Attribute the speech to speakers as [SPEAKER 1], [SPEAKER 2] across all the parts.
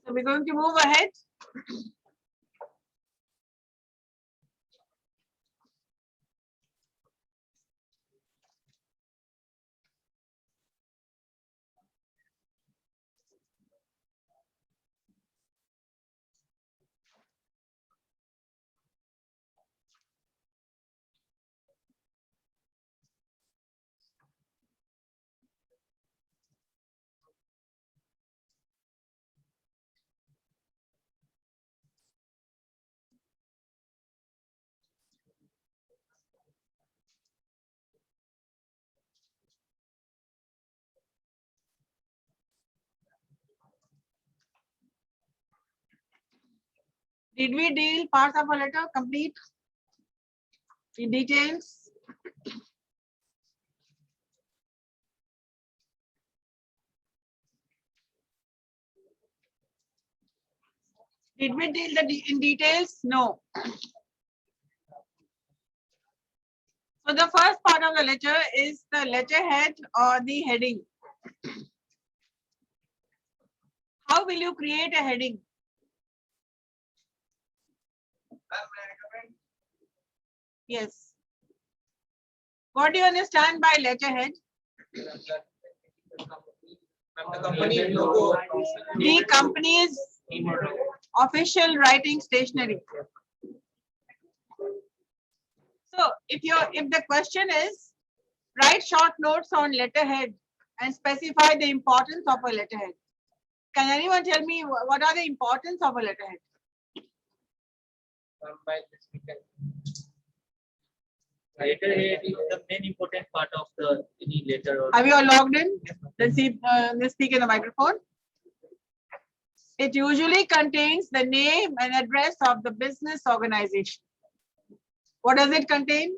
[SPEAKER 1] So we're going to move ahead. Did we deal parts of a letter complete in details? Did we deal in details? No. So the first part of the letter is the letterhead or the heading. How will you create a heading? Yes. What do you understand by letterhead? The company's official writing stationery. So if the question is write short notes on letterhead and specify the importance of a letterhead. Can anyone tell me what are the importance of a letterhead?
[SPEAKER 2] Letterhead is the main important part of the any letter.
[SPEAKER 1] Have you all logged in? Let's see. Let's speak in the microphone. It usually contains the name and address of the business organization. What does it contain?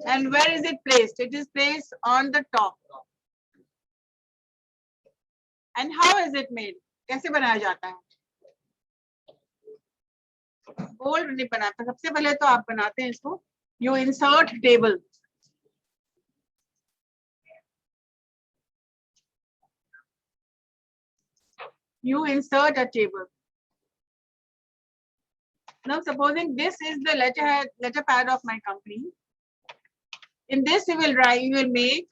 [SPEAKER 1] And where is it placed? It is placed on the top. And how is it made? कैसे बनाया जाता है? Bold नहीं बनाता. सबसे पहले तो आप बनाते हैं इसको. You insert table. You insert a table. Now, supposing this is the letter pad of my company. In this, you will write. You will make.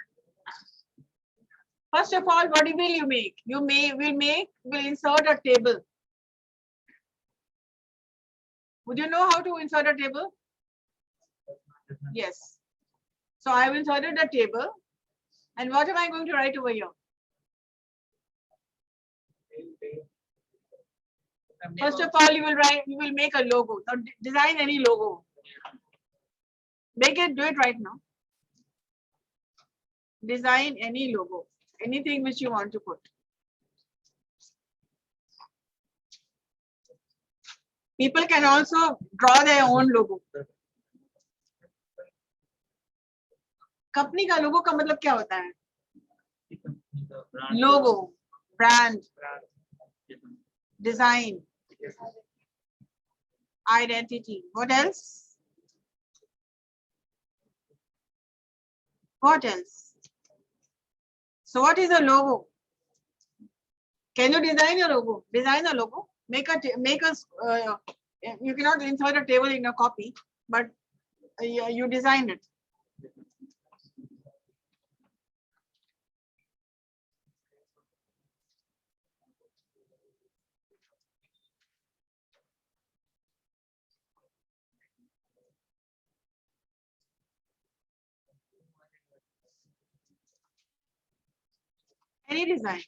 [SPEAKER 1] First of all, what will you make? Will insert a table. Would you know how to insert a table? Yes. So I will insert a table. And what am I going to write over here? First of all, you will make a logo. So design any logo. Do it right now. Design any logo. Anything which you want to put. People can also draw their own logo. Company का logo का मतलब क्या होता है? Logo, brand, design, identity. What else? What else? So what is a logo? Can you design a logo? Design a logo. Make a you cannot insert a table in a copy, but you design it. Any design.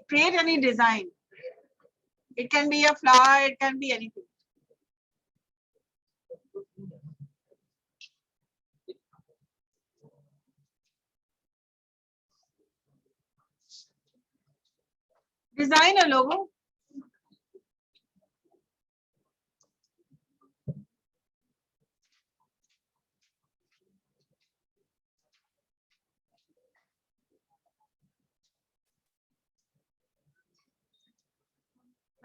[SPEAKER 1] Create any design. It can be a flower, it can be anything. Design a logo.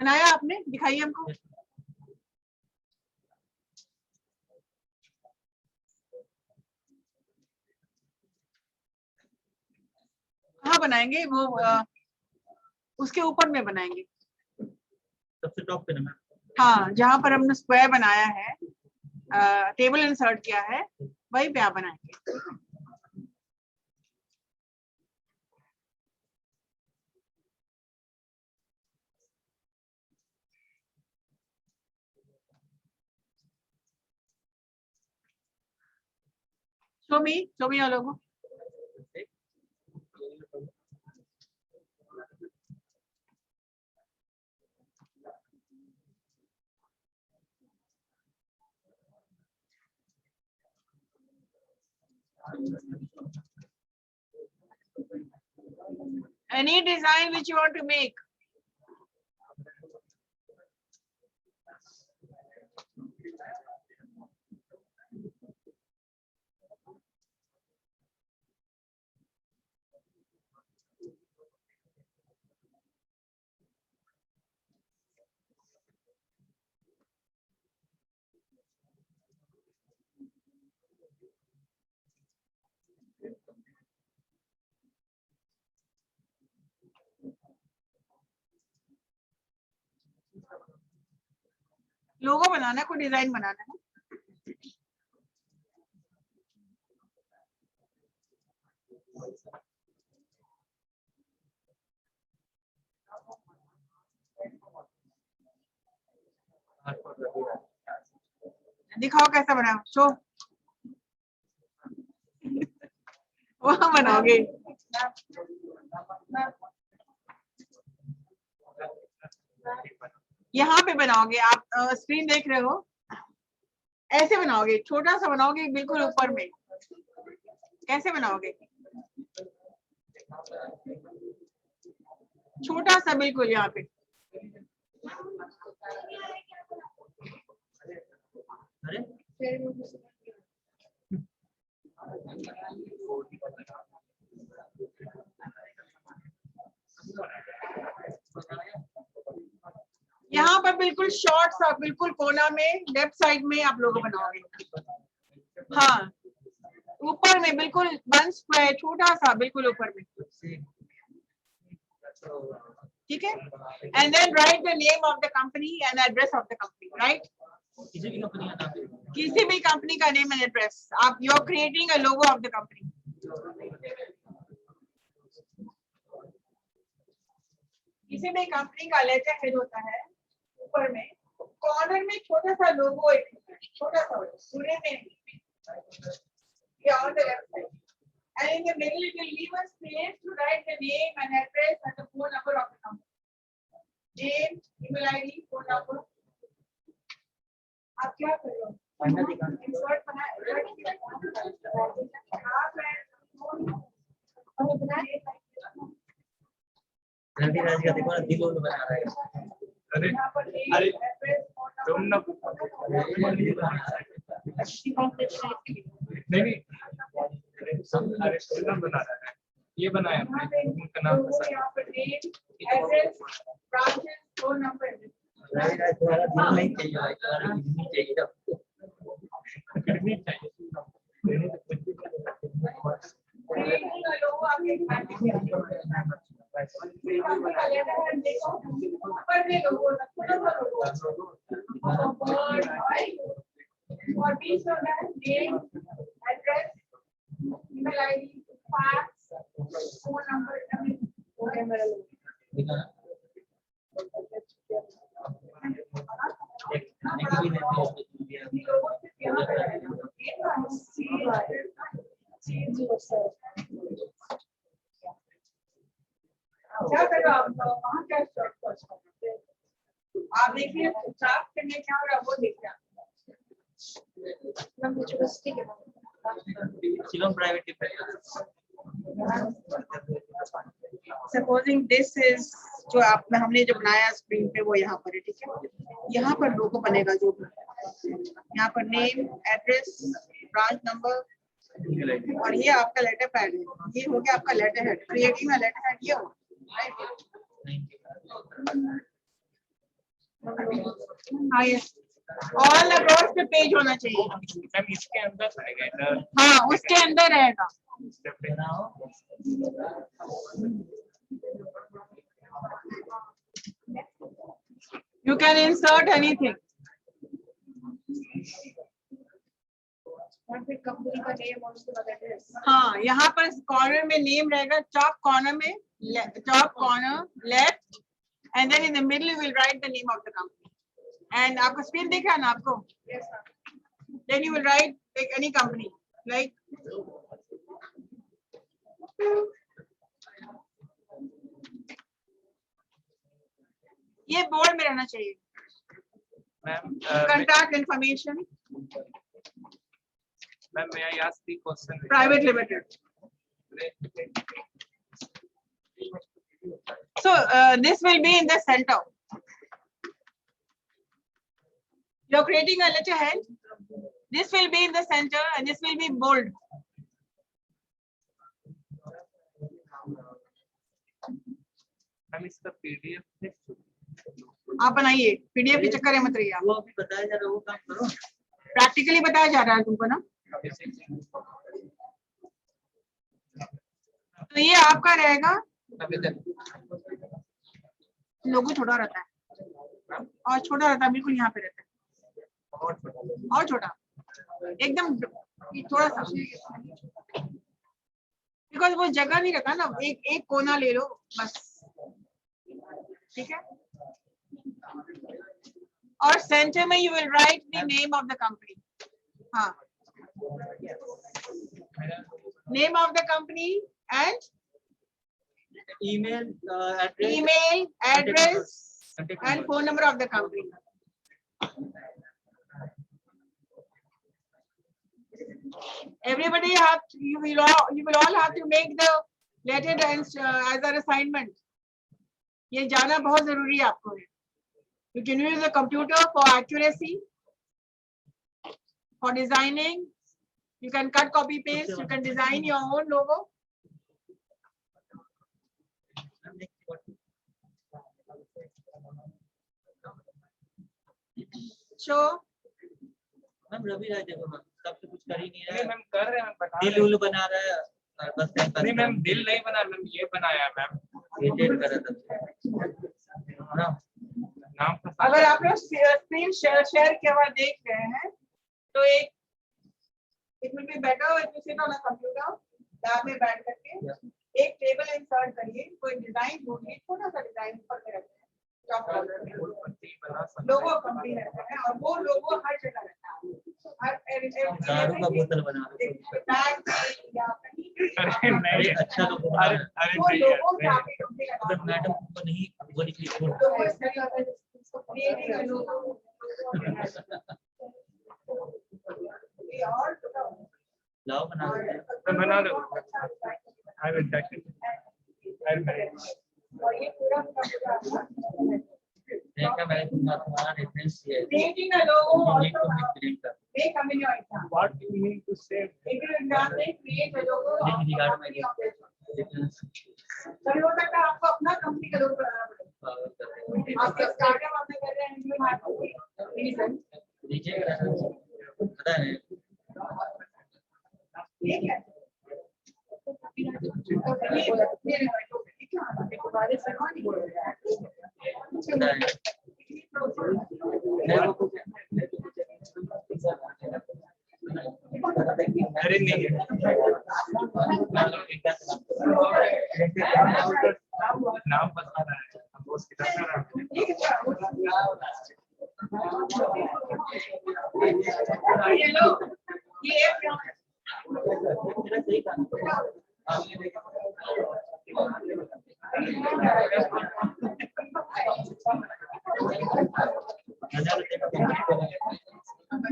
[SPEAKER 1] बनाया आपने? दिखाइए हमको. बनाएंगे वो उसके ऊपर में बनाएंगे।
[SPEAKER 2] सबसे टॉप पे ना मैम।
[SPEAKER 1] हाँ, जहां पर हमने स्क्वायर बनाया है, टेबल इंसर्ट किया है, वहीं पे आप बनाएंगे। show me your logo. Any design which you want to make. लोगो बनाना है, कोई डिजाइन बनाना है। दिखाओ कैसा बना, शो। वहां बनाओगे। यहाँ पे बनाओगे आप, स्क्रीन देख रहे हो, ऐसे बनाओगे, छोटा सा बनाओगे बिल्कुल ऊपर में। कैसे बनाओगे? छोटा सा बिल्कुल यहाँ पे। यहाँ पर बिल्कुल शॉर्ट सा, बिल्कुल कोना में लेफ्ट साइड में आप लोगो बनाओगे। हाँ, ऊपर में बिल्कुल वन स्क्वायर, छोटा सा बिल्कुल ऊपर में। ठीक है, and then write the name of the company and address of the company, right? किसी भी कंपनी का नेम एंड एड्रेस, आप you are creating a logo of the company. किसी भी कंपनी का लेटर हेड होता है, ऊपर में कॉर्नर में छोटा सा लोगो, एक छोटा सा पूरे में, ये on the left side, and in the middle it will leave a space to write the name and address and the phone number of the company. Name, email ID, phone number. आप क्या कर रहे हो? Insert बना,
[SPEAKER 2] रविराज का देखो ना, दिल उल बना रहा है।
[SPEAKER 3] अरे तुम ना नहीं अरे फिल्म बना रहा है, ये बनाया उनका नाम
[SPEAKER 2] रविराज तुम्हारा दिल नहीं चाहिए भाई, तुम्हारा किडनी चाहिए।
[SPEAKER 3] किडनी चाहिए।
[SPEAKER 1] और बीच में name, address, email ID, fax, phone number, क्या कर रहे हो आप? वहाँ क्या आप देखिए, साफ करने क्या हो रहा है वो देखिए। सपोजिंग दिस इज जो आपने हमने जो बनाया स्क्रीन पे, वो यहाँ पर है। ठीक है, यहाँ पर लोगो बनेगा, जो यहाँ पर नेम, एड्रेस, ब्रांच नंबर, और ये आपका लेटर पैड है। ये हो गया आपका letter head, creating letter head ये हो। हाँ, ये ऑल अक्रॉस पे पेज होना चाहिए।
[SPEAKER 3] मैम इसके अंदर रहेगा।
[SPEAKER 1] हाँ, उसके अंदर रहेगा। You can insert anything. हाँ, यहाँ पर कॉर्नर में नेम रहेगा, टॉप कॉर्नर में, top corner left, and then in the middle you will write the name of the company. And आपको स्क्रीन दिख रहा है ना आपको? Yes, sir. Then you will write like any company, like ये board में रहना चाहिए.
[SPEAKER 3] Ma'am,
[SPEAKER 1] Contact information.
[SPEAKER 3] ma'am, may I ask the question?
[SPEAKER 1] Private Limited. So this will be in the center. You're creating a letterhead. This will be in the center and this will be bold.
[SPEAKER 3] Ma'am, इसका PDF है?
[SPEAKER 1] आप बनाइए, PDF के चक्कर में मत रहिए आप.
[SPEAKER 2] वो अभी बताया जा रहा है वो काम करो.
[SPEAKER 1] प्रैक्टिकली बताया जा रहा है तुमको ना. तो ये आपका रहेगा. लोगो छोटा रहता है और छोटा रहता है, बिल्कुल यहाँ पे रहता है और छोटा एकदम थोड़ा सा, बिकॉज वो जगह नहीं रखा ना. एक कोना ले लो बस, ठीक है. और सेंटर में you will write the name of the company. हाँ, name of the company and
[SPEAKER 2] email
[SPEAKER 1] address and phone number of the company. Everybody you will all have to make the letter as an assignment. ये जाना बहुत जरूरी है आपको. You can use the computer for accuracy, for designing. You can cut, copy, paste. You can design your own logo. Sure.
[SPEAKER 2] Ma'am Ravi Raj देखो ma'am तब से कुछ कर ही नहीं रहा
[SPEAKER 3] नहीं
[SPEAKER 2] है.
[SPEAKER 3] मैम कर रहे हैं, बता
[SPEAKER 2] दिल
[SPEAKER 3] रहे हैं.
[SPEAKER 2] उल बना रहा है और बस टाइम पास.
[SPEAKER 3] नहीं मैम, दिल नहीं बना, मैम ये बनाया है मैम.
[SPEAKER 2] इरिटेट कर रहा था ना.
[SPEAKER 3] नाम का
[SPEAKER 1] अगर आप लोग स्क्रीन शेयर के बाद देख रहे हैं तो एक it will be better if you sit on a computer, lab में बैठ करके एक टेबल इंसर्ट करिए, कोई डिजाइन ढूंढिए, छोटा सा डिजाइन ऊपर में रखते हैं टॉप कॉर्नर में, लोगो कंपनी रहता है और वो लोगो हर जगह रहता है.
[SPEAKER 2] दारू का बोतल बना रहा
[SPEAKER 3] अरे नहीं,
[SPEAKER 2] है. अच्छा लोग बना
[SPEAKER 3] अरे
[SPEAKER 2] रहा है.
[SPEAKER 3] अरे
[SPEAKER 1] वो
[SPEAKER 3] नहीं
[SPEAKER 1] लोगो
[SPEAKER 3] है.
[SPEAKER 2] अगर मैडम को नहीं वो लिखी छोड़. लाओ बना दो.
[SPEAKER 3] तो बना दो. I will check it. I will manage.
[SPEAKER 2] देखा मैंने तुम्हारा रेफरेंस दिया है.
[SPEAKER 1] Creating a logo
[SPEAKER 2] यूनिक को
[SPEAKER 1] also
[SPEAKER 2] प्रिंट कर.
[SPEAKER 1] may come in your exam.
[SPEAKER 3] What do you mean to say?
[SPEAKER 1] If you exam में create a logo of
[SPEAKER 2] Please regard my
[SPEAKER 1] company of this one.
[SPEAKER 2] Reference
[SPEAKER 1] कभी हो सकता है आपको अपना company का लोगो बनाना पड़े. आपके स्टार्टअप आपने कर रहे हैं, you have to reason.
[SPEAKER 2] नीचे पता है
[SPEAKER 1] ठीक है.
[SPEAKER 3] अरे नहीं है. नाम बता रहा है, हम वो सिखा रहा है.
[SPEAKER 1] ये लो, ये एक
[SPEAKER 2] सही कहा.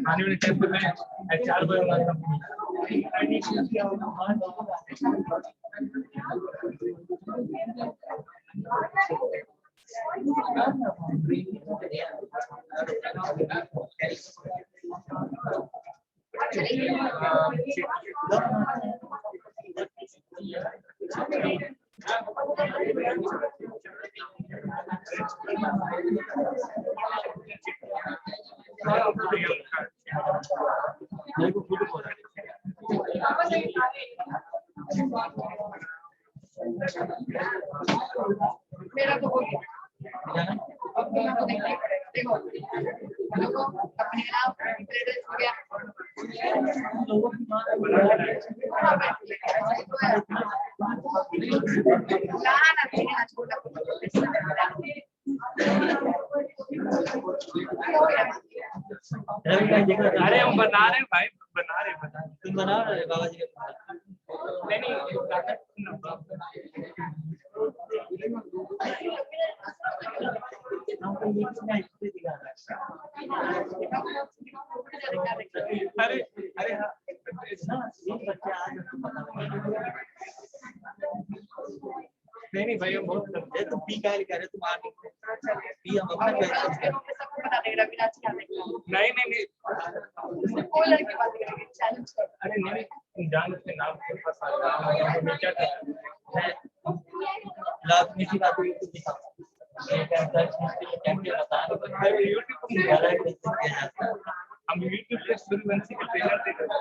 [SPEAKER 3] आने वाले टाइम पे मैं HR बनूंगा.
[SPEAKER 2] मेरे को खुद बोला.
[SPEAKER 3] अरे हम बना रहे हैं भाई, बना रहे हैं।
[SPEAKER 2] तुम बनाओ ना बाबा जी के।
[SPEAKER 3] अरे अरे हाँ, नहीं भाई हम बहुत
[SPEAKER 2] ये तुम पी का कह रहे तुम आ पी हम अपना पैसे
[SPEAKER 3] नहीं नहीं नहीं अरे नहीं तुम जान उसके नाम के पास आ रहा मैं क्या कर
[SPEAKER 2] लास्ट में की बात हुई तो दिखाओ ये क्या कैसे बता
[SPEAKER 3] अरे यूट्यूब पे
[SPEAKER 2] ज्यादा किया जाता है
[SPEAKER 3] हम यूट्यूब पे सूर्यवंशी के ट्रेलर देख रहे हैं।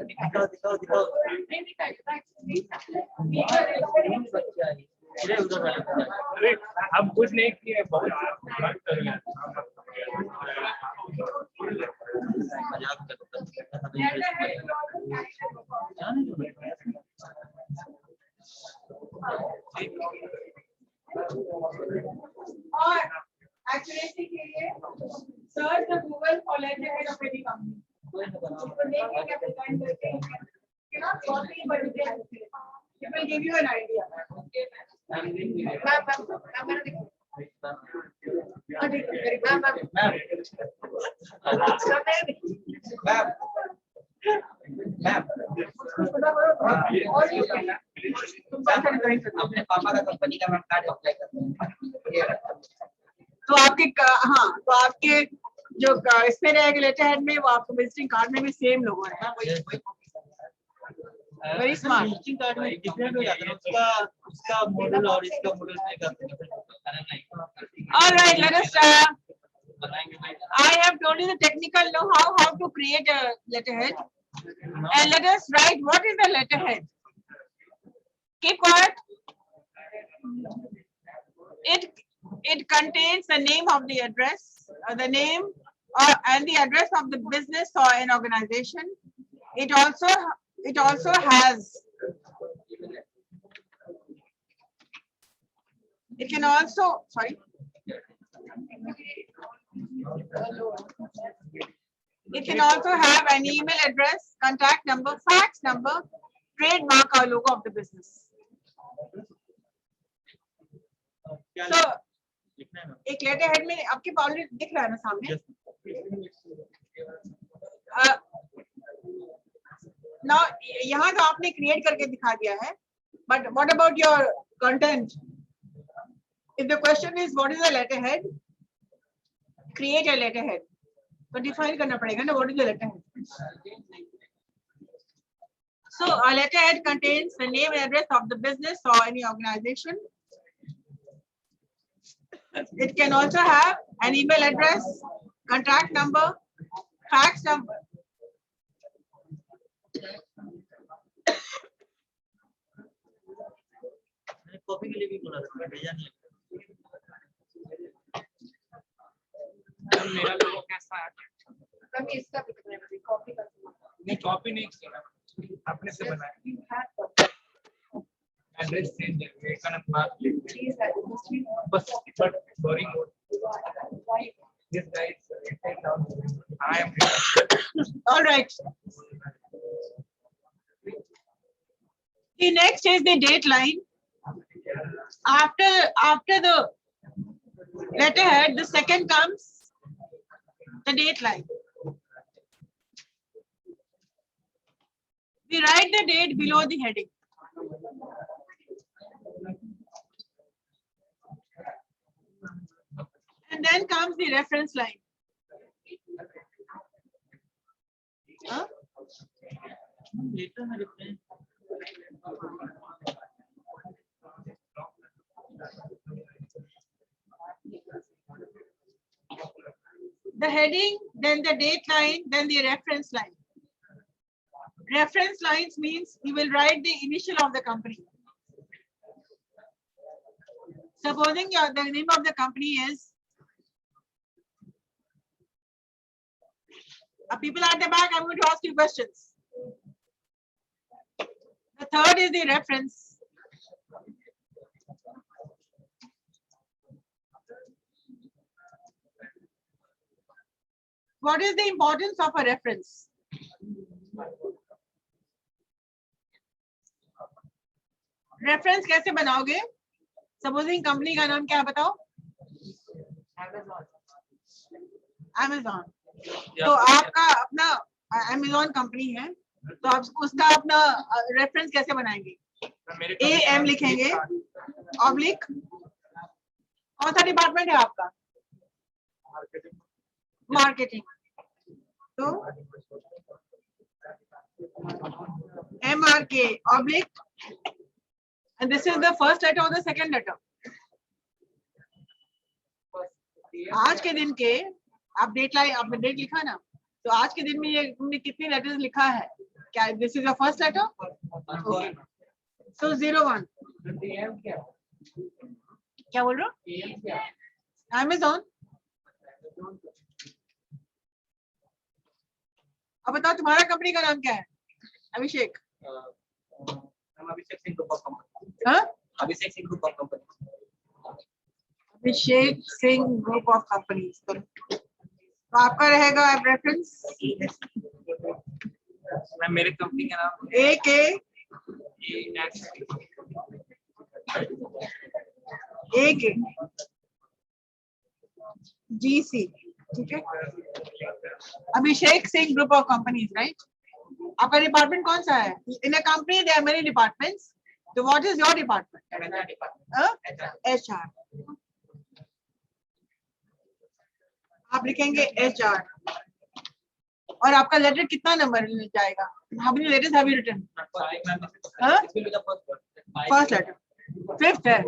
[SPEAKER 2] दिखाओ दिखाओ दिखाओ बच्चा है अरे उधर वाले
[SPEAKER 3] अरे हम कुछ नहीं किए बहुत मत कर गया
[SPEAKER 2] मजाक करता
[SPEAKER 1] और एक्यूरेसी के लिए search the Google for letterhead of any company. Cannot copy, but you can. It will give you an idea.
[SPEAKER 2] अपने पापा का कंपनी का मैं कार्ड अप्लाई करता हूँ
[SPEAKER 1] तो आपके हाँ तो आपके जो इसमें रहेगा लेटर हेड में वो आपको विजिटिंग कार्ड में भी सेम लोगो है. Very smart.
[SPEAKER 2] विजिटिंग कार्ड में डिफरेंट हो जाता है उसका उसका मॉडल और इसका मॉडल में का
[SPEAKER 1] All right, let us.
[SPEAKER 2] बनाएंगे भाई
[SPEAKER 1] I have told you the technical know-how how to create a letterhead, and let us write what is the letterhead. Keep quiet. It contains the name of the address, the name and the address of the business or an organization. It also has. It can also sorry. It can also have an email address, contact number, fax number, trademark or logo of the business. So, एक letter head में आपके already दिख रहा है ना सामने. Now यहाँ तो आपने क्रिएट करके दिखा दिया है, but what about your content? If the question is what is a letterhead, create a letterhead. तो define करना पड़ेगा ना what is a letterhead. So a letterhead contains the name and address of the business or any organization. It can also have an email address, contact number, fax number.
[SPEAKER 2] Copy के लिए भी बोला था भेजा नहीं
[SPEAKER 3] मेरा लोगो कैसा है
[SPEAKER 4] कभी इसका भी करना कॉपी का
[SPEAKER 3] नहीं कॉपी नहीं किया अपने से बनाया एड्रेस चेंज है विवेकानंद मार्ग
[SPEAKER 4] चीज है
[SPEAKER 3] बस but boring this guys take down I am
[SPEAKER 1] All right. The next is the date line. After the letterhead, the second comes the date line. We write the date below the heading. And then comes the reference line. Huh?
[SPEAKER 2] Letter में reference
[SPEAKER 1] The heading, then the date line, then the reference line. Reference lines means you will write the initial of the company. Supposing the name of the company is, people at the back, I'm going to ask you questions. The third is the reference. What is the importance of a reference? Reference कैसे बनाओगे? Supposing company का नाम क्या है बताओ? Amazon. तो आपका अपना Amazon कंपनी है, तो आप उसका अपना रेफरेंस कैसे बनाएंगे? AM लिखेंगे, ऑब्लिक कौन सा डिपार्टमेंट है आपका? मार्केटिंग. तो MRK oblique, and this is the first letter or the second letter? आज के दिन के आप डेट लाई, आपने डेट लिखा ना, तो आज के दिन में ये तुमने कितने लेटर्स लिखा है? क्या this is the first letter? Okay, so 01. क्या बोल रहे हो? Amazon. अब बताओ तुम्हारा कंपनी का नाम क्या है? Abhishek.
[SPEAKER 2] Abhishek Singh group of company.
[SPEAKER 1] हाँ,
[SPEAKER 2] Abhishek Singh group of company.
[SPEAKER 1] Abhishek Singh group of companies. तो आपका रहेगा रेफरेंस
[SPEAKER 3] मैम मेरे कंपनी का नाम
[SPEAKER 1] AK GC. ठीक है, Abhishek Singh group of companies, right? आपका डिपार्टमेंट कौन सा है? In a company there are many departments, तो what is your department? HR. आप लिखेंगे HR. और आपका लेटर कितना नंबर जाएगा? How many letters have you written? First letter. Fifth है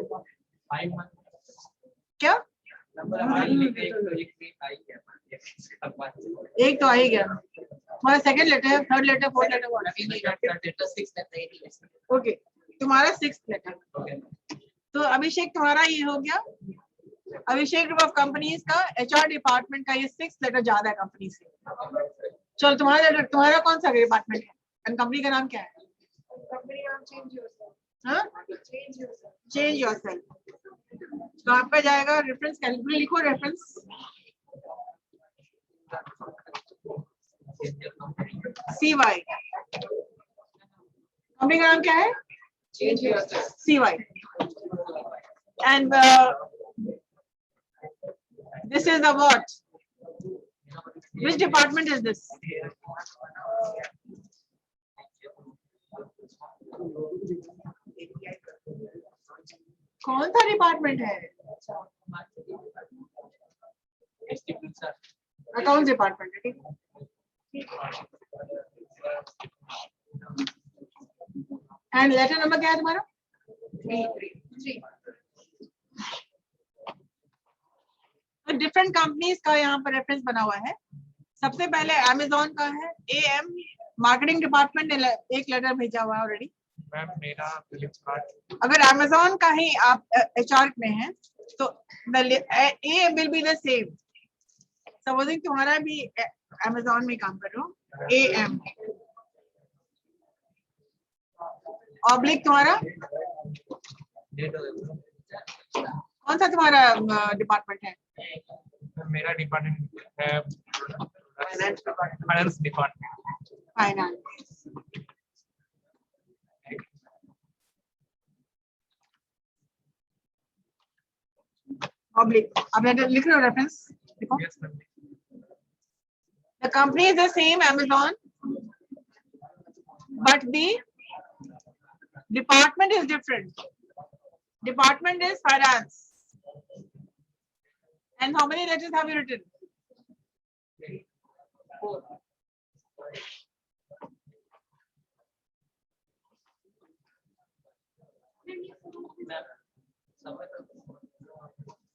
[SPEAKER 1] क्या? एक तो आ ही गया. हमारा सेकंड लेटर है, third letter, fourth letter. Okay, तुम्हारा सिक्स्थ लेटर. तो अभिषेक तुम्हारा ये हो गया. अभिषेक ग्रुप ऑफ कंपनीज का HR डिपार्टमेंट का ये सिक्स्थ लेटर ज्यादा है कंपनी से. चलो तुम्हारा लेटर, तुम्हारा कौन सा डिपार्टमेंट है और कंपनी का नाम क्या है?
[SPEAKER 4] Company name change yourself.
[SPEAKER 1] हाँ,
[SPEAKER 4] Change yourself.
[SPEAKER 1] Change yourself. तो आपका जाएगा रेफरेंस. कैलकुलेट लिखो रेफरेंस. CY. कंपनी का नाम क्या है?
[SPEAKER 4] Change yourself.
[SPEAKER 1] CY. And this is the what? Which department is this? कौन सा डिपार्टमेंट है? अकाउंट डिपार्टमेंट है. ठीक. एंड लेटर नंबर क्या है तुम्हारा?
[SPEAKER 4] 3.
[SPEAKER 1] डिफरेंट कंपनीज का यहाँ पर रेफरेंस बना हुआ है. सबसे पहले Amazon का है. AM मार्केटिंग डिपार्टमेंट ने एक लेटर भेजा हुआ है ऑलरेडी.
[SPEAKER 3] मैम मेरा फ्लिपकार्ट.
[SPEAKER 1] अगर Amazon का ही आप HR में हैं तो A will be the same. Supposing तुम्हारा भी Amazon में काम कर रहे हो, AM ऑब्लिक तुम्हारा कौन सा तुम्हारा डिपार्टमेंट है?
[SPEAKER 3] मेरा डिपार्टमेंट है फाइनेंस डिपार्टमेंट.
[SPEAKER 1] फाइनेंस. ऑब्लिक. अब लिख रहे हो रेफरेंस देखो.
[SPEAKER 3] Yes ma'am.
[SPEAKER 1] The company is the same, Amazon, but the department is different. Department is finance. And how many letters have you written?
[SPEAKER 4] 4.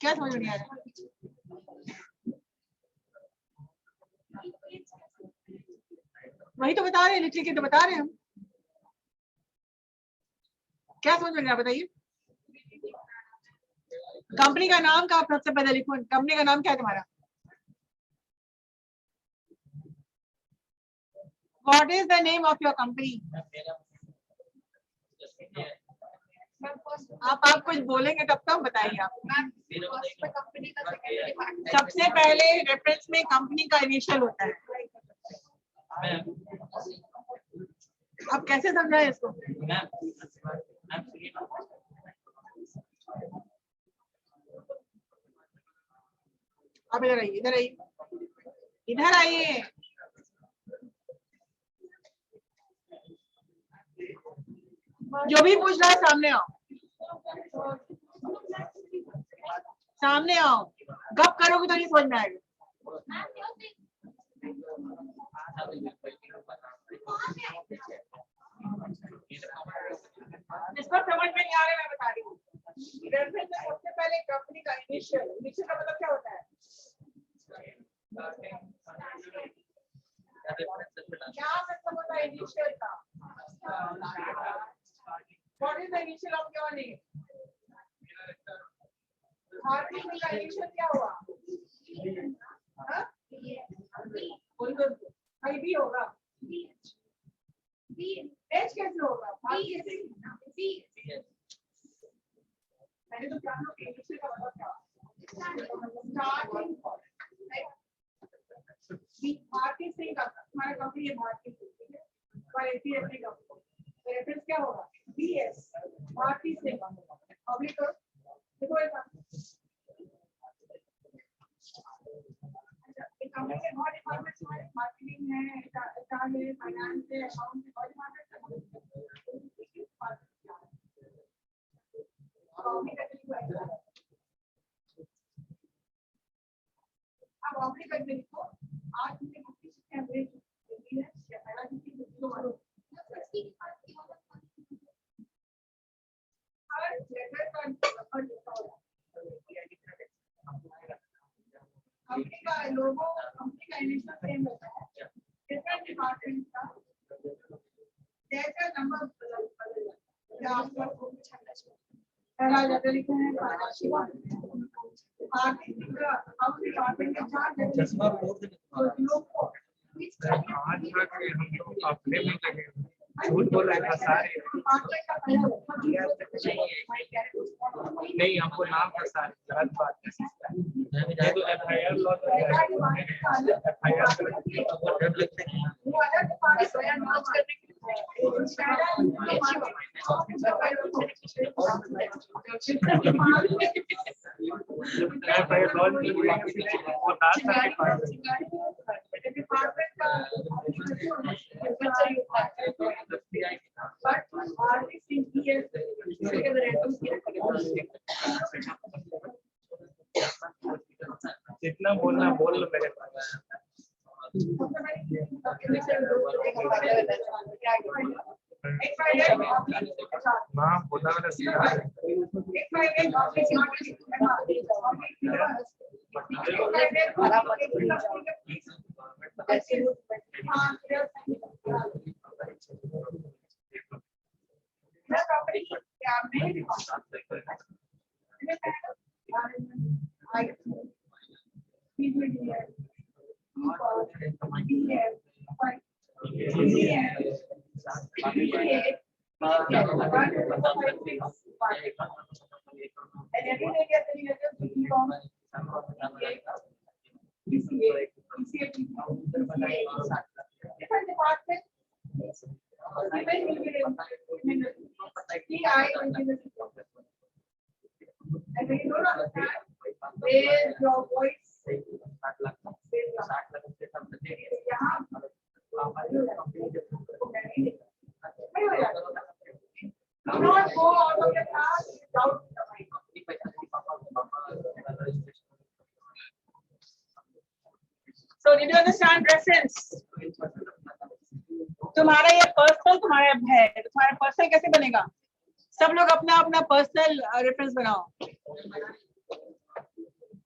[SPEAKER 1] क्या समझ में नहीं आ रहा? वही तो बता रहे हैं, लिख के तो बता रहे हैं हम. क्या समझ में नहीं आ रहा बताइए? कंपनी का नाम का आप सबसे पहले लिखो. कंपनी का नाम क्या है तुम्हारा? What is the name of your company?
[SPEAKER 4] Ma'am first
[SPEAKER 1] आप कुछ बोलेंगे तब तो बताइए आप।
[SPEAKER 4] मैम फर्स्ट में कंपनी का सेकंड में डिपार्टमेंट
[SPEAKER 1] सबसे पहले रेफरेंस में कंपनी का इनिशियल होता है। आप कैसे समझाएं इसको? आप इधर आइए, इधर आइए, इधर आइए। जो भी पूछ रहा है सामने आओ, सामने आओ। गप करोगे तो नहीं समझ में आएगा। जिसको समझ में नहीं आ रहा मैं बता रही हूँ। रेफरेंस में सबसे पहले कंपनी का इनिशियल, इनिशियल का मतलब क्या होता है? क्या मतलब होता है इनिशियल का? What is the initial of your name? Bharti Singh का इनिशियल क्या हुआ? हाँ? कहीं भी होगा। एच कैसे होगा? भारती सिंह। मैंने तो जाना कि इनिशियल का मतलब क्या? स्टार्टिंग भारती सिंह का हमारा कंपनी है भारती सिंह, ठीक है? और ऐसी ऐसी कंपनी रेफरेंस क्या होगा? बीएस भारती सिंह। अभी तो देखो एक कंपनी के बहुत डिपार्टमेंट्स हैं, मार्केटिंग है, एचआर है, फाइनेंस है, अकाउंट है, बहुत डिपार्टमेंट्स हैं। अब ऑब्लिक करके देखो, आज की कंपनी से एवरेज है या पहला किसी को मारो हर जगह का नंबर लिखा हुआ है। कंपनी का लोगो, कंपनी का इनिशियल सेम होता है, डिफरेंट डिपार्टमेंट का जैसा नंबर बदल जाता है। आपको पहला जगह लिखे हैं फाइनेंशियल आर्थिक का अकाउंट डिपार्टमेंट के चार जगह
[SPEAKER 3] चश्मा फोड़ दे।
[SPEAKER 4] लोग को
[SPEAKER 3] आज तक हम लोग अपने में लगे झूठ बोल रहे हैं सारे। नहीं हमको नाम का सारे गलत बात है। ये तो एफआईआर लॉ जितना बोलना बोल लो मेरे पास। माँ बोला
[SPEAKER 1] So did you understand reference? तुम्हारा ये पर्सनल तुम्हारा है, तुम्हारा पर्सनल कैसे बनेगा? सब लोग अपना अपना पर्सनल रेफरेंस बनाओ,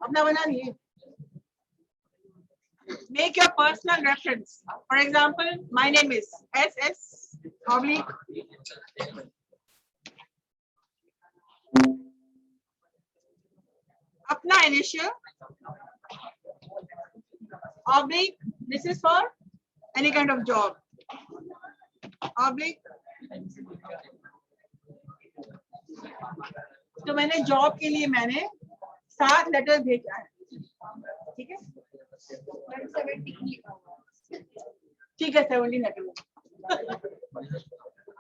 [SPEAKER 1] अपना बना लिए। Make your personal reference. For example, my name is SS oblique अपना initial oblique, this is for any kind of job, oblique तो मैंने जॉब के लिए मैंने 7 लेटर भेजा है, ठीक है, ठीक है 70 लेटर।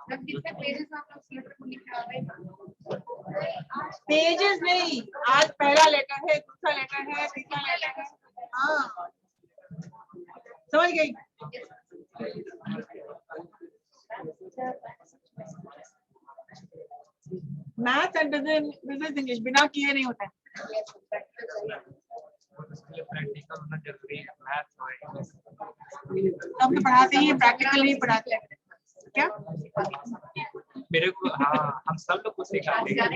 [SPEAKER 4] कितने पेजेस आप लोग लेटर को लिख के आ गए?
[SPEAKER 1] पेजेस नहीं, आज पहला लेटर है, दूसरा लेटर है, तीसरा लेटर है। हाँ समझ गई। मैथ एंड बिजनेस इंग्लिश बिना किए नहीं होता है।
[SPEAKER 3] प्रैक्टिकल होना जरूरी है, मैथ और इंग्लिश।
[SPEAKER 1] हम तो पढ़ाते ही प्रैक्टिकल नहीं पढ़ाते हैं क्या?
[SPEAKER 3] मेरे को हाँ, हम सब लोग को सिखाते हैं।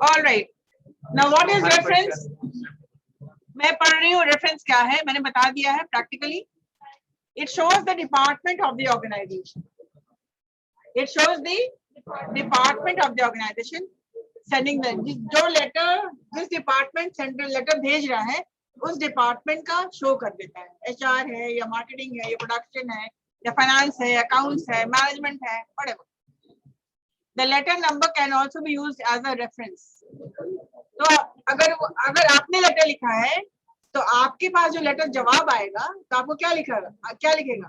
[SPEAKER 1] All right, now what is reference? मैं पढ़ रही हूँ रेफरेंस क्या है, मैंने बता दिया है practically. It shows the department of the organisation, it shows the department of the organisation sending the, जो लेटर जिस डिपार्टमेंट सेंट्रल लेटर भेज रहा है उस डिपार्टमेंट का शो कर देता है। एचआर है या मार्केटिंग है या प्रोडक्शन है या फाइनेंस है, अकाउंट्स है, मैनेजमेंट है, whatever. The letter number can also be used as a reference. तो अगर आपने लेटर लिखा है तो आपके पास जो लेटर जवाब आएगा तो आपको क्या लिखेगा?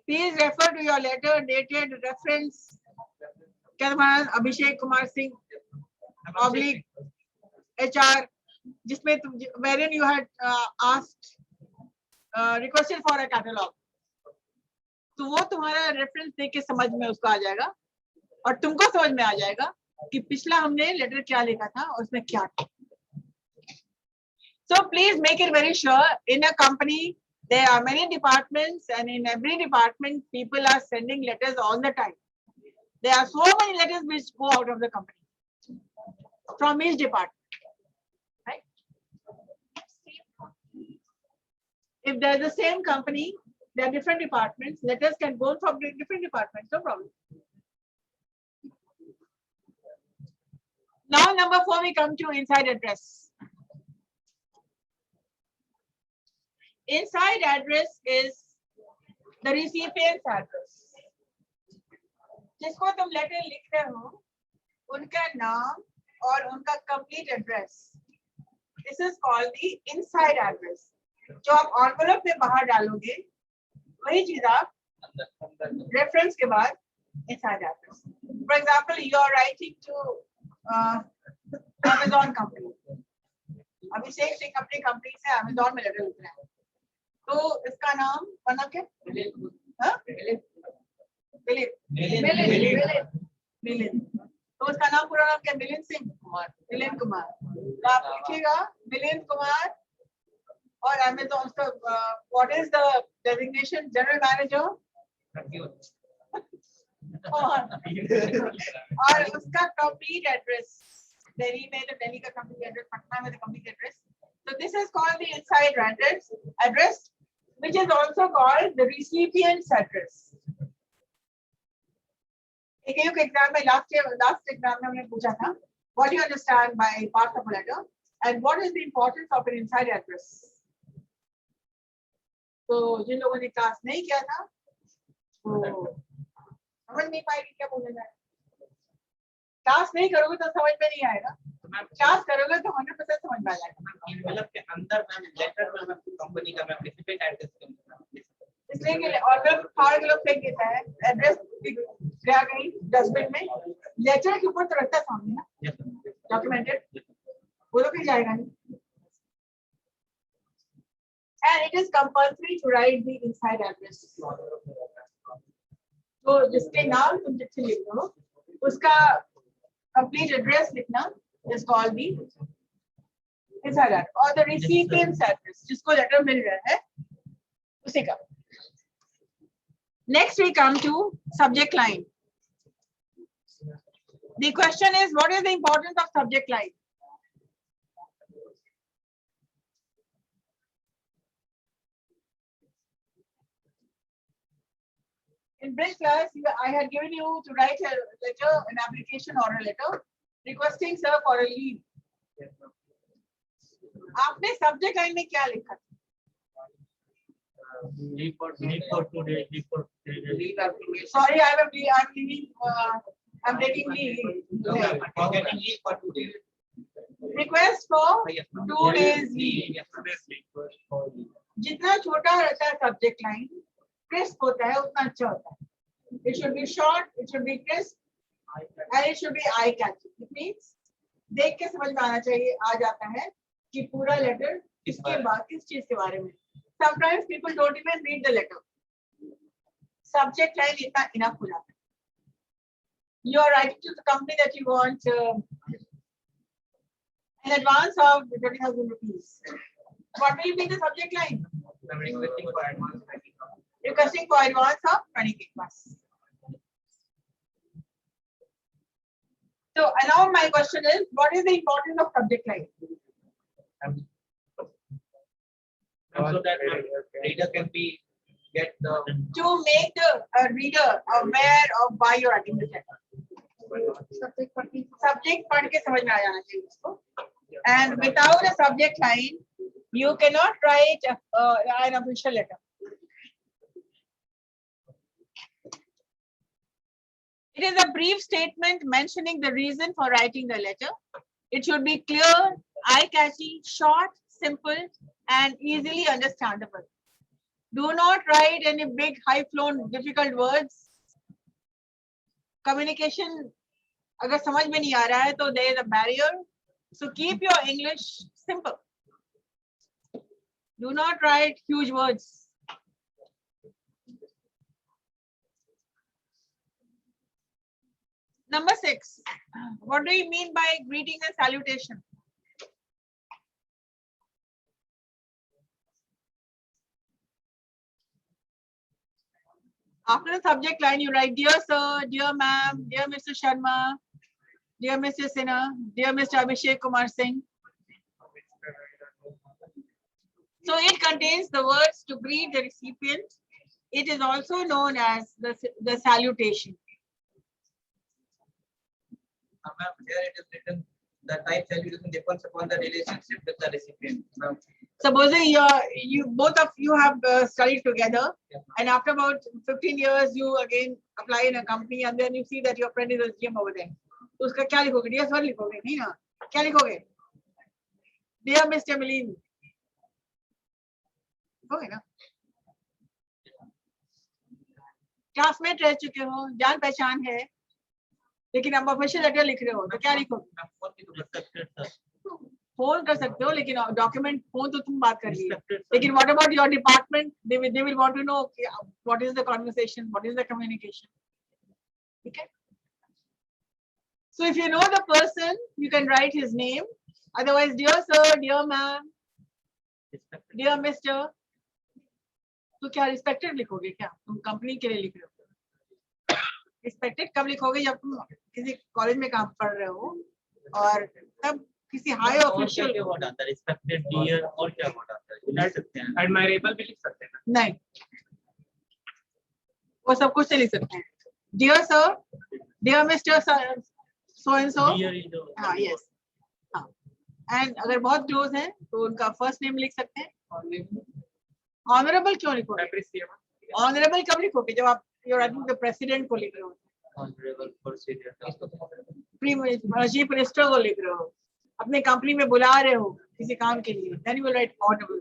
[SPEAKER 1] Please refer to your letter dated reference, क्या तुम्हारा अभिषेक कुमार सिंह ऑब्लिक HR, जिसमें तुम wherein you had asked requested for a catalog, तो वो तुम्हारा रेफरेंस देख के समझ में उसको आ जाएगा और तुमको समझ में आ जाएगा कि पिछला हमने लेटर क्या लिखा था और उसमें क्या था। So please make it very sure in a company there are many departments and in every department people are sending letters all the time. There are so many letters which go out of the company from each department, right? If there is the same company, there are different departments, letters can go from different departments, no problem. Now number 4 we come to inside address. Inside address is the recipient's address. जिसको तुम letter लिख रहे हो उनका नाम और उनका complete address, this is called the inside address. जो आप एनवेलप में बाहर डालोगे वही चीज आप रेफरेंस के बाद inside address. For example you are writing to Amazon company, Abhishek Singh अपनी कंपनी से अमेज़न में लेटर लिख रहे हैं, तो इसका नाम बना क्या? मिलिंद। तो उसका नाम पूरा नाम क्या? मिलिंद सिंह कुमार, मिलिंद कुमार। तो आप लिखिएगा मिलिंद कुमार और अमेज़न उसका what is the designation? General manager. और उसका कंप्लीट एड्रेस दिल्ली में, तो दिल्ली का कंप्लीट एड्रेस, पटना में तो complete address. So this is called the inside address, which is also called the recipient's address. एक एग्जाम में लास्ट एग्जाम में हमने पूछा था, what do you understand by part of a letter and what is the importance of an inside address? तो जिन लोगों ने class नहीं किया था वो समझ नहीं पाएगी क्या बोलना है। क्लास नहीं करोगे तो समझ में नहीं आएगा, क्लास करोगे तो 100% समझ में आ जाएगा।
[SPEAKER 2] एनवेलप के अंदर मैम लेटर में मैम कंपनी का मैम रिसिपिएंट एड्रेस
[SPEAKER 1] इसलिए कि एनवेलप फाड़ के लोग फेंक देता है, एड्रेस गया कहीं डस्टबिन में, लेटर के ऊपर तो रहता सामने ना डॉक्यूमेंटेड, वो लोग भी जाएगा नहीं। And it is compulsory to write the inside address. तो जिसके नाम तुम चिट्ठी लिख रहे हो उसका complete address लिखना is called the inside address or the recipient's address, जिसको लेटर मिल रहा है उसी का। Next we come to subject line. The question is, what is the importance of subject line? In bridge class, I had given you to write a letter, an application or a letter requesting sir for a leave. आपने subject line में क्या लिखा था?
[SPEAKER 2] Leave for 2 days, leave for 3 days.
[SPEAKER 3] Leave application.
[SPEAKER 1] Sorry, I'm leaving, I'm taking leave.
[SPEAKER 3] For getting leave for 2 days.
[SPEAKER 1] Request for
[SPEAKER 3] Yes, ma'am.
[SPEAKER 1] 2 days leave.
[SPEAKER 3] Yes, 2 days leave.
[SPEAKER 1] जितना छोटा रहता है subject line crisp होता है उतना अच्छा होता है. It should be short, it should be crisp, and it should be eye catching. It means देख के समझ में आना चाहिए, आ जाता है कि पूरा लेटर किसके बाद किस चीज के बारे में. Sometimes people don't even read the letter. Subject line इतना enough हो जाता है. You are writing to the company that you want an advance of 20,000 rupees. What will be the subject line?
[SPEAKER 3] I'm requesting for advance.
[SPEAKER 1] Requesting for advance of 20K plus. So now my question is, what is the importance of subject line?
[SPEAKER 3] So that reader can be get the
[SPEAKER 1] To make the reader aware of why you're writing the letter.
[SPEAKER 4] Subject पढ़ने
[SPEAKER 1] Subject पढ़ के समझ में आ जाना चाहिए उसको. And without a subject line, you cannot write an official letter. It is a brief statement mentioning the reason for writing the letter. It should be clear, eye-catchy, short, simple, and easily understandable. Do not write any big, high-flown, difficult words. Communication, अगर समझ में नहीं आ रहा है, तो there is a barrier. So keep your English simple. Do not write huge words. Number 6. What do you mean by greeting and salutation? After the subject line, you write, dear sir, dear ma'am, dear Mr. Sharma, dear Mr. Sinha, dear Mr. Abhishek Kumar Singh. So it contains the words to greet the recipient. It is also known as the salutation.
[SPEAKER 3] Ma'am, here it is written the type salutation depends upon the relationship with the recipient. Ma'am,
[SPEAKER 1] Supposing you both of you have studied together,
[SPEAKER 3] yes, ma'am.
[SPEAKER 1] and after about 15 years you again apply in a company, and then you see that your friend is a GM over there. तो उसका क्या लिखोगे? Dear sir लिखोगे, नहीं ना? क्या लिखोगे? Dear Mr. Milin. लिखोगे ना? क्लासमेट रह चुके हो, जान पहचान है, लेकिन अब ऑफिशियल लेटर लिख रहे हो, तो क्या लिखोगे?
[SPEAKER 3] Ma'am, phone की तो
[SPEAKER 2] Respected sir.
[SPEAKER 1] फोन कर सकते हो, लेकिन डॉक्यूमेंट फोन तो तुम बात कर लिए.
[SPEAKER 2] Respected sir.
[SPEAKER 1] लेकिन what about your department? They will want to know what is the conversation, what is the communication. Okay. So if you know the person, you can write his name. Otherwise, dear sir, dear ma'am,
[SPEAKER 2] Respected.
[SPEAKER 1] dear Mr. तो क्या respected लिखोगे क्या? तुम company के लिए लिख रहे हो. रिस्पेक्टेड कब लिखोगे? जब तुम किसी कॉलेज में काम पढ़ रहे हो और तब किसी हाई
[SPEAKER 2] और
[SPEAKER 1] ऑफिशियल.
[SPEAKER 2] क्या वर्ड आता है? Respected, dear और क्या वर्ड आता है? लिख सकते हैं.
[SPEAKER 3] एडमायरेबल भी लिख सकते हैं ना.
[SPEAKER 1] नहीं, वो सब कुछ से लिख सकते हैं. Dear sir, dear mister so and so.
[SPEAKER 2] Dear is the-
[SPEAKER 1] हाँ, यस. हाँ, एंड अगर बहुत क्लोज हैं तो उनका फर्स्ट नेम लिख सकते हैं. ऑनरेबल क्यों लिखोगे? ऑनरेबल कब लिखोगे? जब आप प्रेसिडेंट को लिख रहे हो,
[SPEAKER 2] Honorable procedure.
[SPEAKER 1] चीफ मिनिस्टर को लिख रहे हो, अपने कंपनी में बुला रहे हो किसी काम के लिए, then you will write honourable.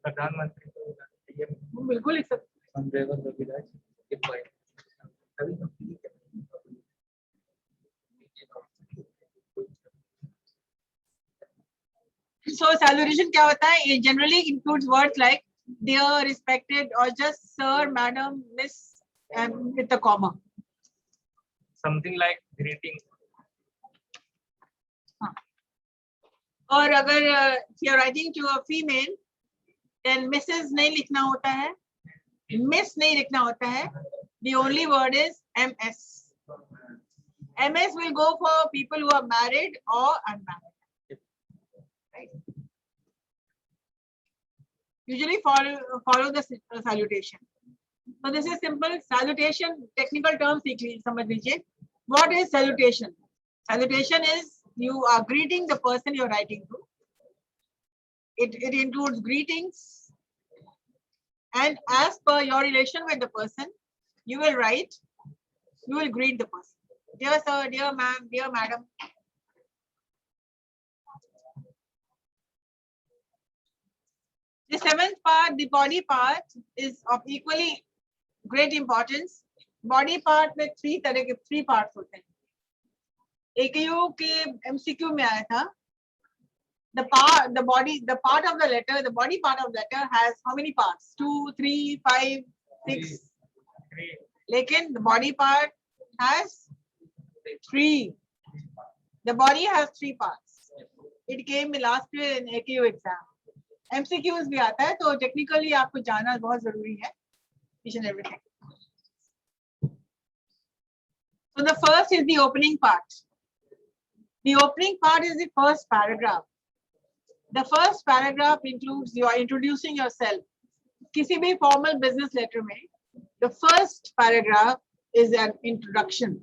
[SPEAKER 3] प्रधानमंत्री
[SPEAKER 1] बिल्कुल लिख सकते.
[SPEAKER 2] Honorable Raviraj. Good point.
[SPEAKER 1] So salutation क्या होता है? It generally includes words like dear, respected, or just sir, madam, miss, and with a comma.
[SPEAKER 3] something like greeting.
[SPEAKER 1] और अगर you're writing to a female, then Mrs. नहीं लिखना होता है, Miss नहीं लिखना होता है. The only word is MS. MS will go for people who are married or unmarried. Right? Usually follow the salutation. So this is simple. Salutation, technical term सीख लीजिए, समझ लीजिए. What is salutation? Salutation is you are greeting the person you're writing to. It includes greetings, And as per your relation with the person, you will write, you will greet the person. Dear sir, dear ma'am, dear madam. The seventh part, the body part, is of equally great importance. Body part में three parts होते हैं. AKU के MCQ में आया था. The part of the letter, the body part of the letter has how many parts? 2, 3, 5, 6. Lekin the body part has 3. The body has 3 parts. It came last year in AKU exam. MCQs भी आता है, तो technically आपको जानना बहुत जरूरी है. Each and everything. So the first is the opening part. The opening part is the first paragraph. The first paragraph includes you are introducing yourself. किसी भी formal business letter में, the first paragraph is an introduction.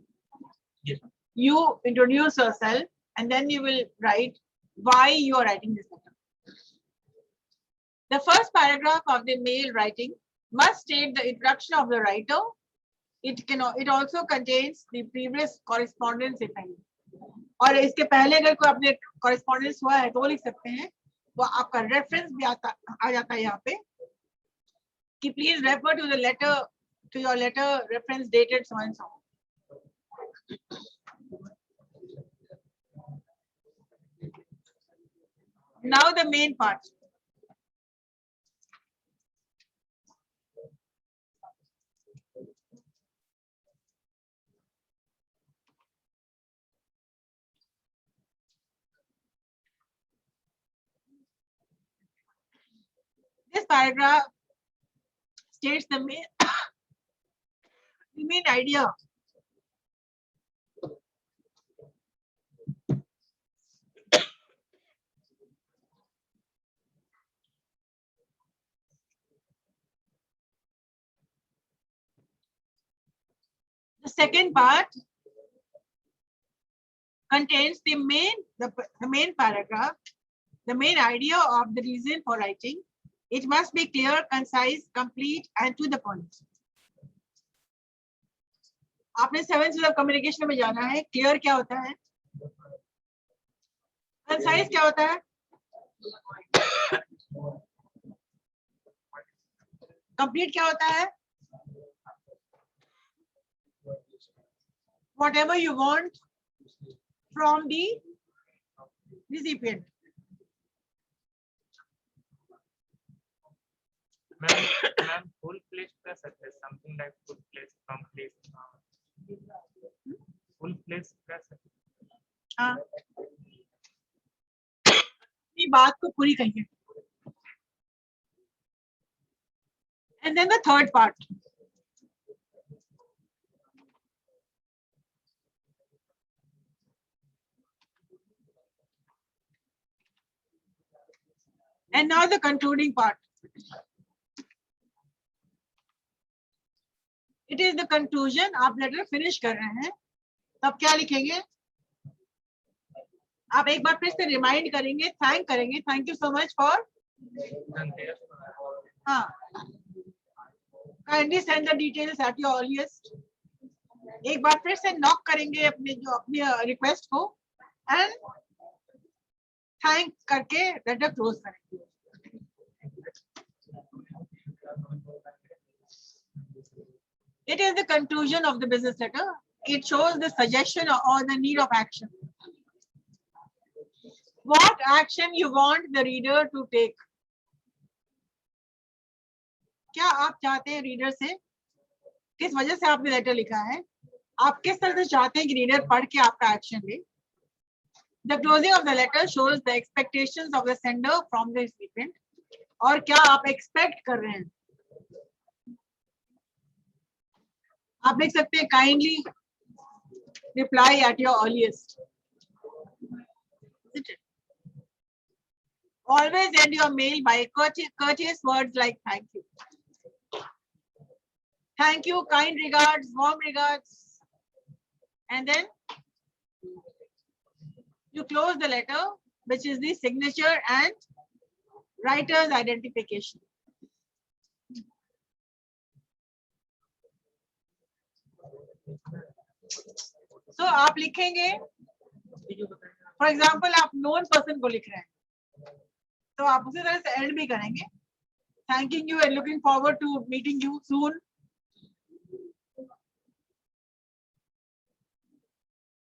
[SPEAKER 2] Yes.
[SPEAKER 1] You introduce yourself and then you will write why you are writing this letter. The first paragraph of the mail writing must state the introduction of the writer. It also contains the previous correspondence, if any. और इसके पहले अगर कोई अपने correspondence हुआ है तो वो लिख सकते हैं. वो आपका reference भी आ जाता है यहाँ पे कि please refer to the letter, to your letter reference dated so and so. Now the main part. This paragraph states the main idea. The second part contains the main paragraph, the main idea of the reason for writing. It must be clear, concise, complete, and to the point. आपने 7th of communication में जाना है. Clear क्या होता है? Concise क्या होता है? Complete क्या होता है? Whatever you want from the recipient.
[SPEAKER 3] Ma'am, full place का सकते हैं, something like full place, complete. Full place का सकते हैं.
[SPEAKER 1] हाँ. ये बात को पूरी कहिए. And then the third part. And now the concluding part. It is the conclusion. आप लेटर फिनिश कर रहे हैं, तब क्या लिखेंगे? आप एक बार फिर से रिमाइंड करेंगे, थैंक करेंगे, thank you so much for. हाँ. Kindly send the details at your earliest. एक बार फिर से नॉक करेंगे अपनी रिक्वेस्ट को एंड थैंक करके लेटर क्लोज करेंगे. It is the conclusion of the business letter. It shows the suggestion or the need of action. What action you want the reader to take? क्या आप चाहते हैं reader से, किस वजह से आपने लेटर लिखा है, आप किस तरह से चाहते हैं कि रीडर पढ़ के आपका एक्शन ले. The closing of the letter shows the expectations of the sender from the recipient. और क्या आप एक्सपेक्ट कर रहे हैं. आप लिख सकते हैं kindly reply at your earliest. Always end your mail by courteous words like thank you. Thank you, kind regards, warm regards. And then you close the letter, which is the signature and writer's identification. So आप लिखेंगे, for example आप known person को लिख रहे हैं, तो आप उसी तरह से एंड भी करेंगे, thanking you and looking forward to meeting you soon,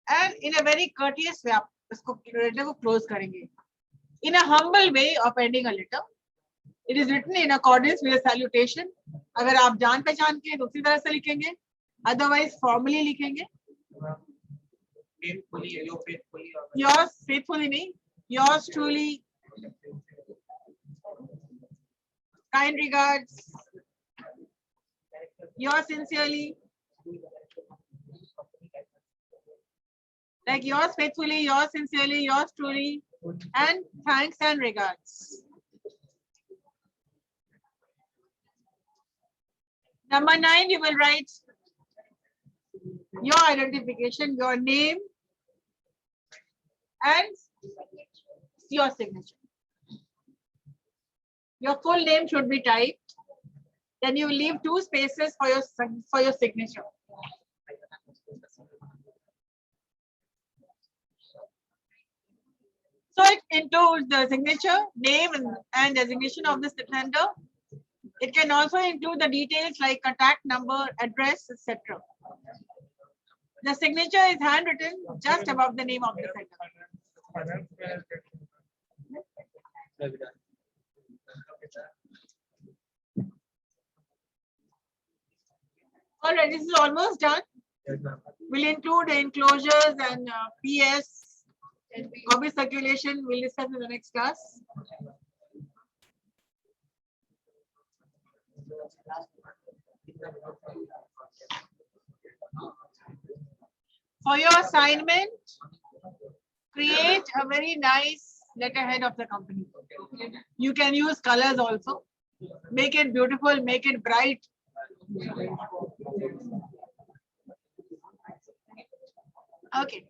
[SPEAKER 1] and in a very courteous way आप इसको लेटर को क्लोज करेंगे. In a humble way of ending a letter, it is written in accordance with the salutation. अगर आप जान पहचान के तो उसी तरह से लिखेंगे, otherwise formally लिखेंगे.
[SPEAKER 3] Faithfully, your faithfully.
[SPEAKER 1] Yours faithfully नहीं, yours truly, kind regards, yours sincerely, like yours faithfully, yours sincerely, yours truly, and thanks and regards. Number 9, you will write your identification, your name, and your signature. Your full name should be typed. Then you leave 2 spaces for your signature. So it includes the signature, name, and designation of the sender. It can also include the details like contact number, address, etc. The signature is handwritten just above the name of the sender. All right, this is almost done. We'll include the enclosures and PS, copy circulation. We'll discuss in the next class. For your assignment, create a very nice letterhead of the company. You can use colors also. Make it beautiful, make it bright. Okay.